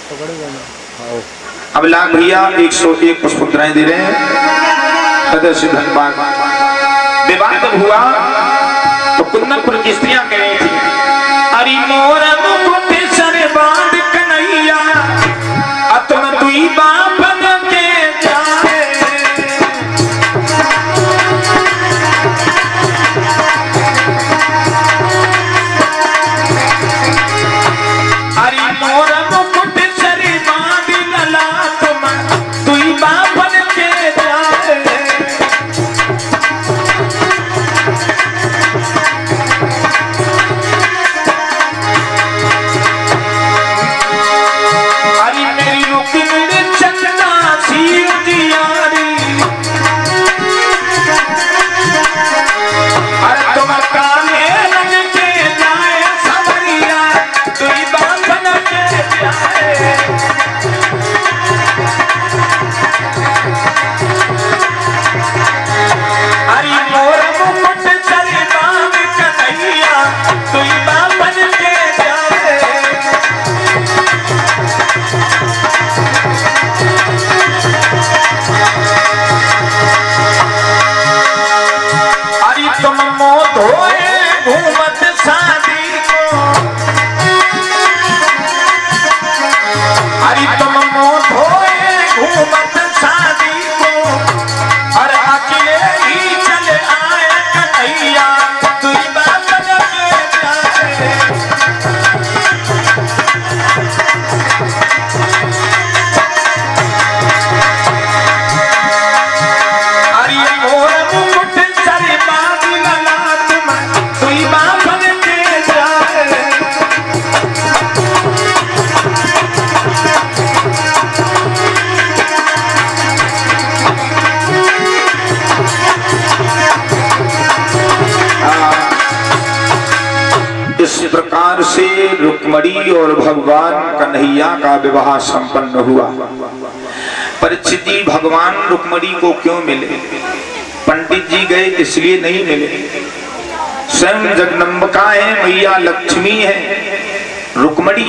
अब लाख भैया 101 पुष्पमुद्राएं दे रहे हैं। सदस्य धन्यवाद। विवाह जब हुआ तो कुंदनपुर की स्त्रियां कह रही थी, अरे मोर मुकुट सर बांध कन्हैया तुम दुई बापन के जाए। अरे मोर मुकुट सर बांध लला तुम दुई बापन के जाए। प्रकार से रुक्मणी और भगवान कन्हैया का विवाह संपन्न हुआ। परीक्षित जी भगवान रुक्मणी को क्यों मिले? पंडित जी गए इसलिए नहीं मिले। स्वयं जगदम्बिका है, मैया लक्ष्मी है रुक्मणी,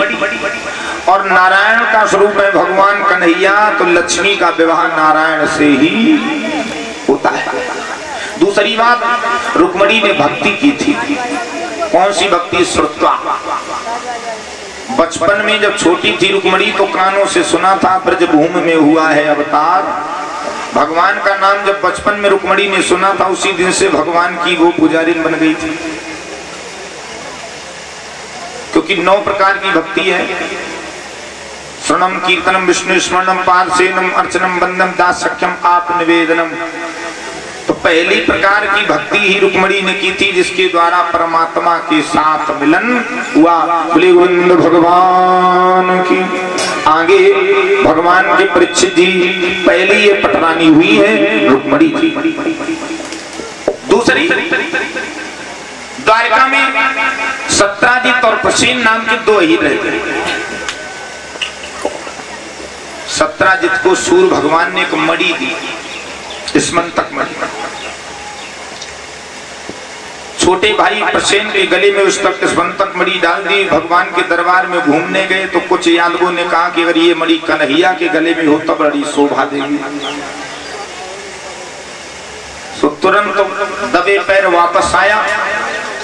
और नारायण का स्वरूप है भगवान कन्हैया, तो लक्ष्मी का विवाह नारायण से ही होता है। दूसरी बात, रुक्मणी ने भक्ति की थी। कौन सी भक्ति? श्रुत्वा। बचपन में जब छोटी थी रुक्मणी तो कानों से सुना था ब्रजभूमि में हुआ है अवतार। भगवान का नाम जब बचपन में रुक्मणी ने सुना था उसी दिन से भगवान की वो पुजारिन बन गई थी, क्योंकि 9 प्रकार की भक्ति है। श्रवणम कीर्तनम विष्णु स्मरणम पाद सेवनम अर्चनम वंदनम दास सख्यम आप निवेदनम। तो पहली प्रकार की भक्ति ही रुक्मणी ने की थी, जिसके द्वारा परमात्मा के साथ मिलन हुआ। बोले गोविंद भगवान की। आगे भगवान के परीक्षित जी पहली ये पटरानी हुई है रुक्मणी थी। दूसरी, द्वारका में सत्राजित और प्रसेन नाम के 2 ही रहते। सत्राजित को सूर्य भगवान ने एक मणि दी, स्मंतक मणि। छोटे भाई प्रसेन के गले में उस तक स्मंतक मणि डाल दी। भगवान के दरबार में घूमने गए तो कुछ यादवों ने कहा कि अगर ये मणि कन्हैया के गले में हो तब बड़ी शोभा देगी। तो तुरंत दबे पैर वापस आया।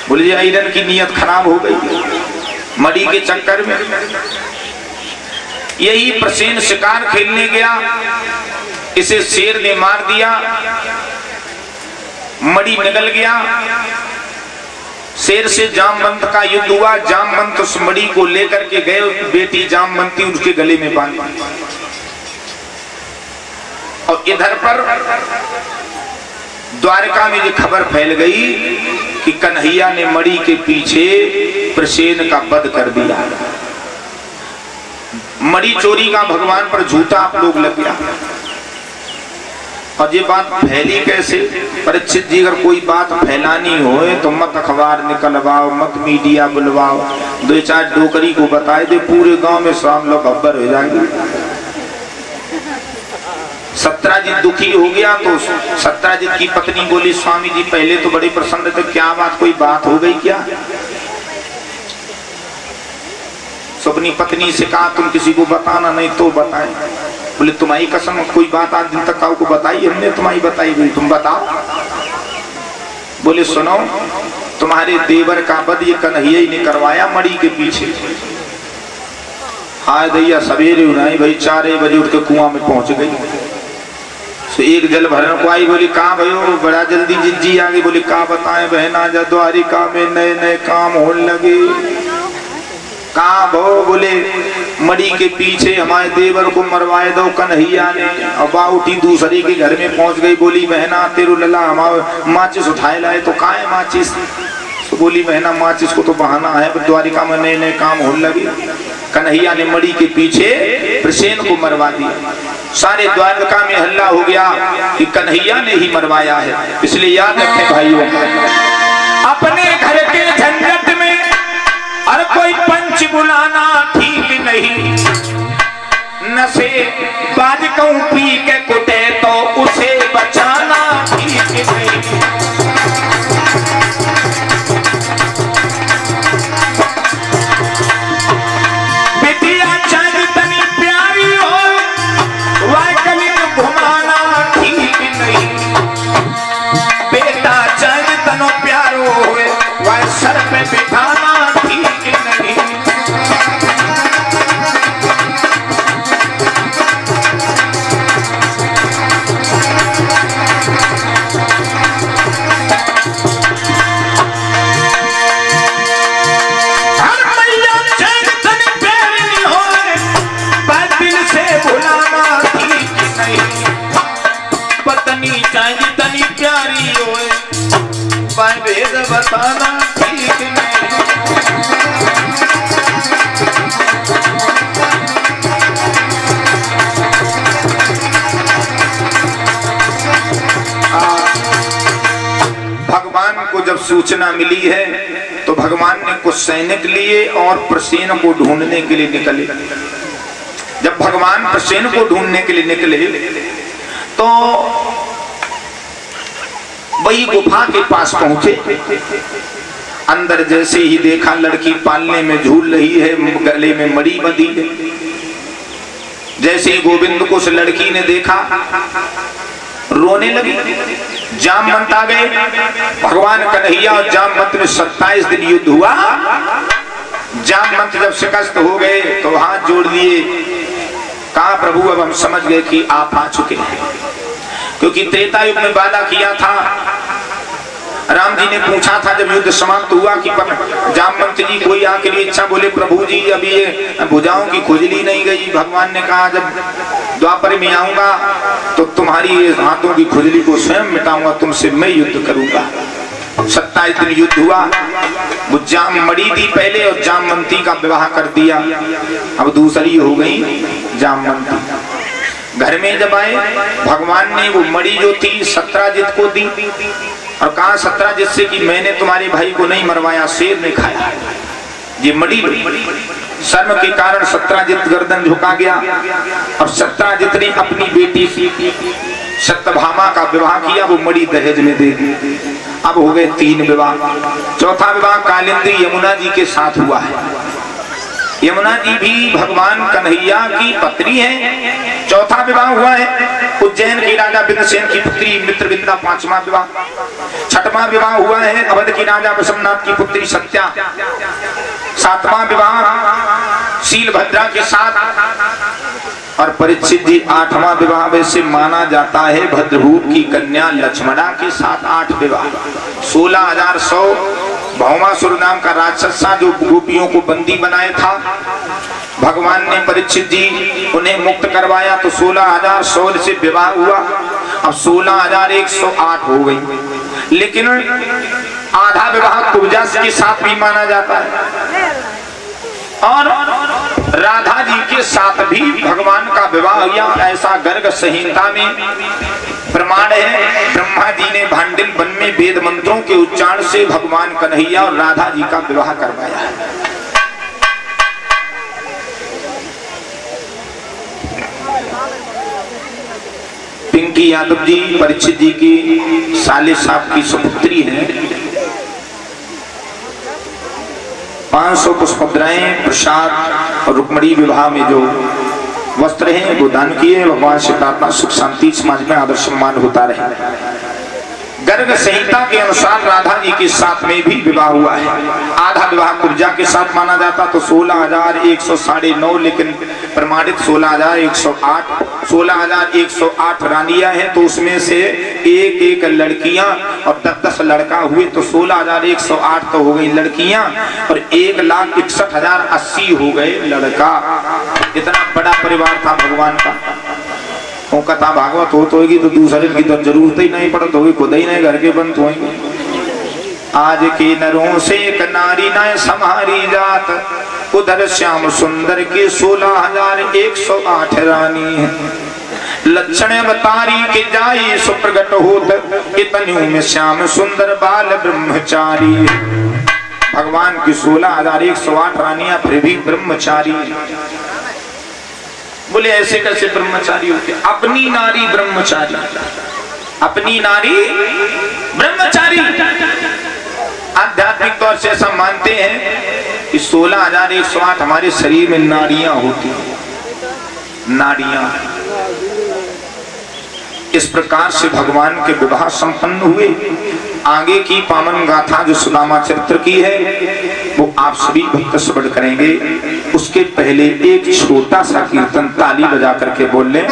बोले आयरन की नीयत खराब हो गई मणि के चक्कर में। यही प्रसेन शिकार खेलने गया, इसे शेर ने मार दिया, मणि निकल गया। शेर से जामवंत का युद्ध हुआ। जामवंत उस मणि को लेकर के गए, बेटी जामवंती उसके गले में बांधी। और इधर पर द्वारका में ये खबर फैल गई कि कन्हैया ने मणि के पीछे प्रसेन का वध कर दिया। मणि चोरी का भगवान पर झूठा आप लोग लग गया। और ये बात फैली कैसे? परीक्षित जी अगर कोई बात फैलानी हो तो मत अखबार निकलवाओ, मत मीडिया बुलवाओ, 2-4 डोकरी को बताए दे, पूरे गांव में शाम लोग खबर हो जाएंगे। सत्राजित दुखी हो गया तो सत्राजित की पत्नी बोली, स्वामी जी पहले तो बड़े प्रसन्न थे, क्या बात, कोई बात हो गई क्या? तो अपनी पत्नी से कहा तुम किसी को बताना नहीं तो बताए। बोले तुम्हारी कसम कोई बात आज दिन तक काऊ को बताई हमने तुम्हारी बताई गई, तुम बताओ। बोले सुनो तुम्हारे देवर का वध ये कन्हैया ही ने करवाया मड़ी के पीछे। हाय दैया सवेरे उन्हें भाई 4 बजे उठ के कुआं में पहुंच गई। तो एक जल भरने को आई। बोली कहाँ भयो बड़ा जल्दी जिज्जी आ गई। बोली कहाँ बताएं बहन आज द्वारिका में नए नए काम होने लगे। कहाँ भो? बोले मड़ी के पीछे हमारे देवर को मरवाए दो कन्हैया ने। और बाउटी दूसरे के घर में पहुंच गई। बोली बहना तेरू लला हमारे माचिस उठाए लाए तो कहाँ है माचिस? तो बोली बहना माचिस को तो बहाना है, द्वारिका में नए नए काम होने लगे। कन्हैया ने मड़ी के पीछे प्रसेन को मरवा दिया। सारे द्वारका में हल्ला हो गया कि कन्हैया ने ही मरवाया है। इसलिए याद रखें भाइयों, अपने घर के झंझट में और कोई पंच बुलाना ठीक नहीं। नशे बाज कहूं पी के कुटे तो उसे बचाना ठीक नहीं। सर पे बिठाना ठीक नहीं। हर मैया चैन तन प्यार नहीं होए, पर दिल से भुलाना ठीक नहीं। पत्नी चाहे तनी प्यारी होए, पर भेद बताना ठीक नहीं। भगवान को जब सूचना मिली है तो भगवान ने कुछ सैनिक लिए और प्रसेन को ढूंढने के लिए निकले। जब भगवान प्रसेन को ढूंढने के लिए निकले तो वही गुफा के पास पहुंचे। अंदर जैसे ही देखा लड़की पालने में झूल रही है, गले में मड़ी बंधी है। जैसे ही गोविंद को उस लड़की ने देखा रोने लगी। जामवंत आ गए। भगवान कन्हैया और जामवंत में 27 दिन युद्ध हुआ। जामवंत जब शिकस्त हो गए तो हाथ जोड़ लिए, कहा प्रभु अब हम समझ गए कि आप आ चुके हैं। क्योंकि त्रेता युग में वादा किया था, राम जी ने पूछा था जब युद्ध समाप्त हुआ कि जामवंत जी कोई आखिरी इच्छा? बोले प्रभु जी अभी ये भुजाओं की खुजली नहीं गई। भगवान ने कहा जब द्वापर में आऊंगा तो तुम्हारी हाथों की खुजली को स्वयं मिटाऊंगा, तुमसे मैं युद्ध करूंगा। 27 दिन युद्ध हुआ। वो जाम मड़ी थी पहले और जामवंती का विवाह कर दिया। अब दूसरी हो गई जामवंती। घर में जब आए भगवान ने वो मड़ी जो थी सत्राजित को दी और कहा सत्राजित से कि मैंने तुम्हारे भाई को नहीं मरवाया, शेर ने खाया। ये मड़ी शर्म के कारण सत्राजित गर्दन झुका गया और सत्राजित ने अपनी बेटी सत्यभामा का विवाह किया। वो मड़ी दहेज में दे दी। अब हो गए 3 विवाह। चौथा विवाह कालिंदी यमुना जी के साथ हुआ है। यमुना जी भी भगवान कन्हैया की पत्नी है। चौथा विवाह हुआ है उज्जैन की राजा बिंदसेन की पुत्री मित्रविंदा। 5वां विवाह। 6वां विवाह हुआ है अवध की राजा वसुमनाथ की पुत्री सत्या। 7वां विवाह शीलभद्रा के साथ। और परीक्षित जी 8वां विवाह वैसे माना जाता है भद्रभूप की कन्या लक्ष्मणा के साथ 8 विवाह। 16,100 भौमासुर नाम का राक्षस जो गोपियों को बंदी बनाया था, भगवान ने परीक्षित जी उन्हें मुक्त करवाया तो 16,100 से विवाह हुआ। अब 16,108 हो गई। लेकिन आधा विवाह कुब्जा के साथ भी माना जाता है और राधा जी के साथ भी भगवान का विवाह हुआ। ऐसा गर्ग संहिता में प्रमाण है। ब्रह्मा जी ने भांडिल वन में वेद मंत्रों के उच्चारण से भगवान कन्हैया और राधा जी का विवाह करवाया है। पिंकी यादव जी परीक्षित जी की साले साहब की सुपुत्री है। 500 पुष्पद्रयें प्रसाद और रुक्मणी विवाह में जो वस्त्र हैं वो दान किए। भगवान से प्रार्थना सुख शांति समाज में आदर सम्मान होता रहे। गर्ग संहिता के अनुसार राधा जी के साथ में भी विवाह हुआ है। आधा विवाह कुब्जा के साथ माना जाता तो 16,109, लेकिन प्रमाणित 16,108 16,108 रानियां हैं, तो उसमें से एक एक लड़कियां और 10 लड़का हुए तो 16,108 तो हो गई लड़कियां और 1,61,080 हो गए लड़का। इतना बड़ा परिवार था भगवान का। कथा भागवत हो तो होगी तो दूसरे की तो जरूरत ही नहीं पड़त होगी, खुद ही नहीं घर के बंद होंगे। आज के नरों से एक नारी न सम्हारी जात, उधर श्याम सुंदर के 16,108 रानी है। लक्षण अवतारी के जाई सुप्रगट होत, इतनु में श्याम सुंदर बाल ब्रह्मचारी। भगवान की 16,108 रानियां फिर भी ब्रह्मचारी। बोले ऐसे कैसे ब्रह्मचारी होते? अपनी नारी ब्रह्मचारी, अपनी नारी ब्रह्मचारी। आध्यात्मिक तौर से ऐसा मानते हैं कि 16,108 हमारे शरीर में नाड़ियां होती हैं, नाड़ियां। इस प्रकार से भगवान के विवाह संपन्न हुए। आगे की पावन गाथा जो सुदामा चरित्र की है वो आप सभी भक्त श्रवण करेंगे। उसके पहले एक छोटा सा कीर्तन ताली बजा करके बोल लें।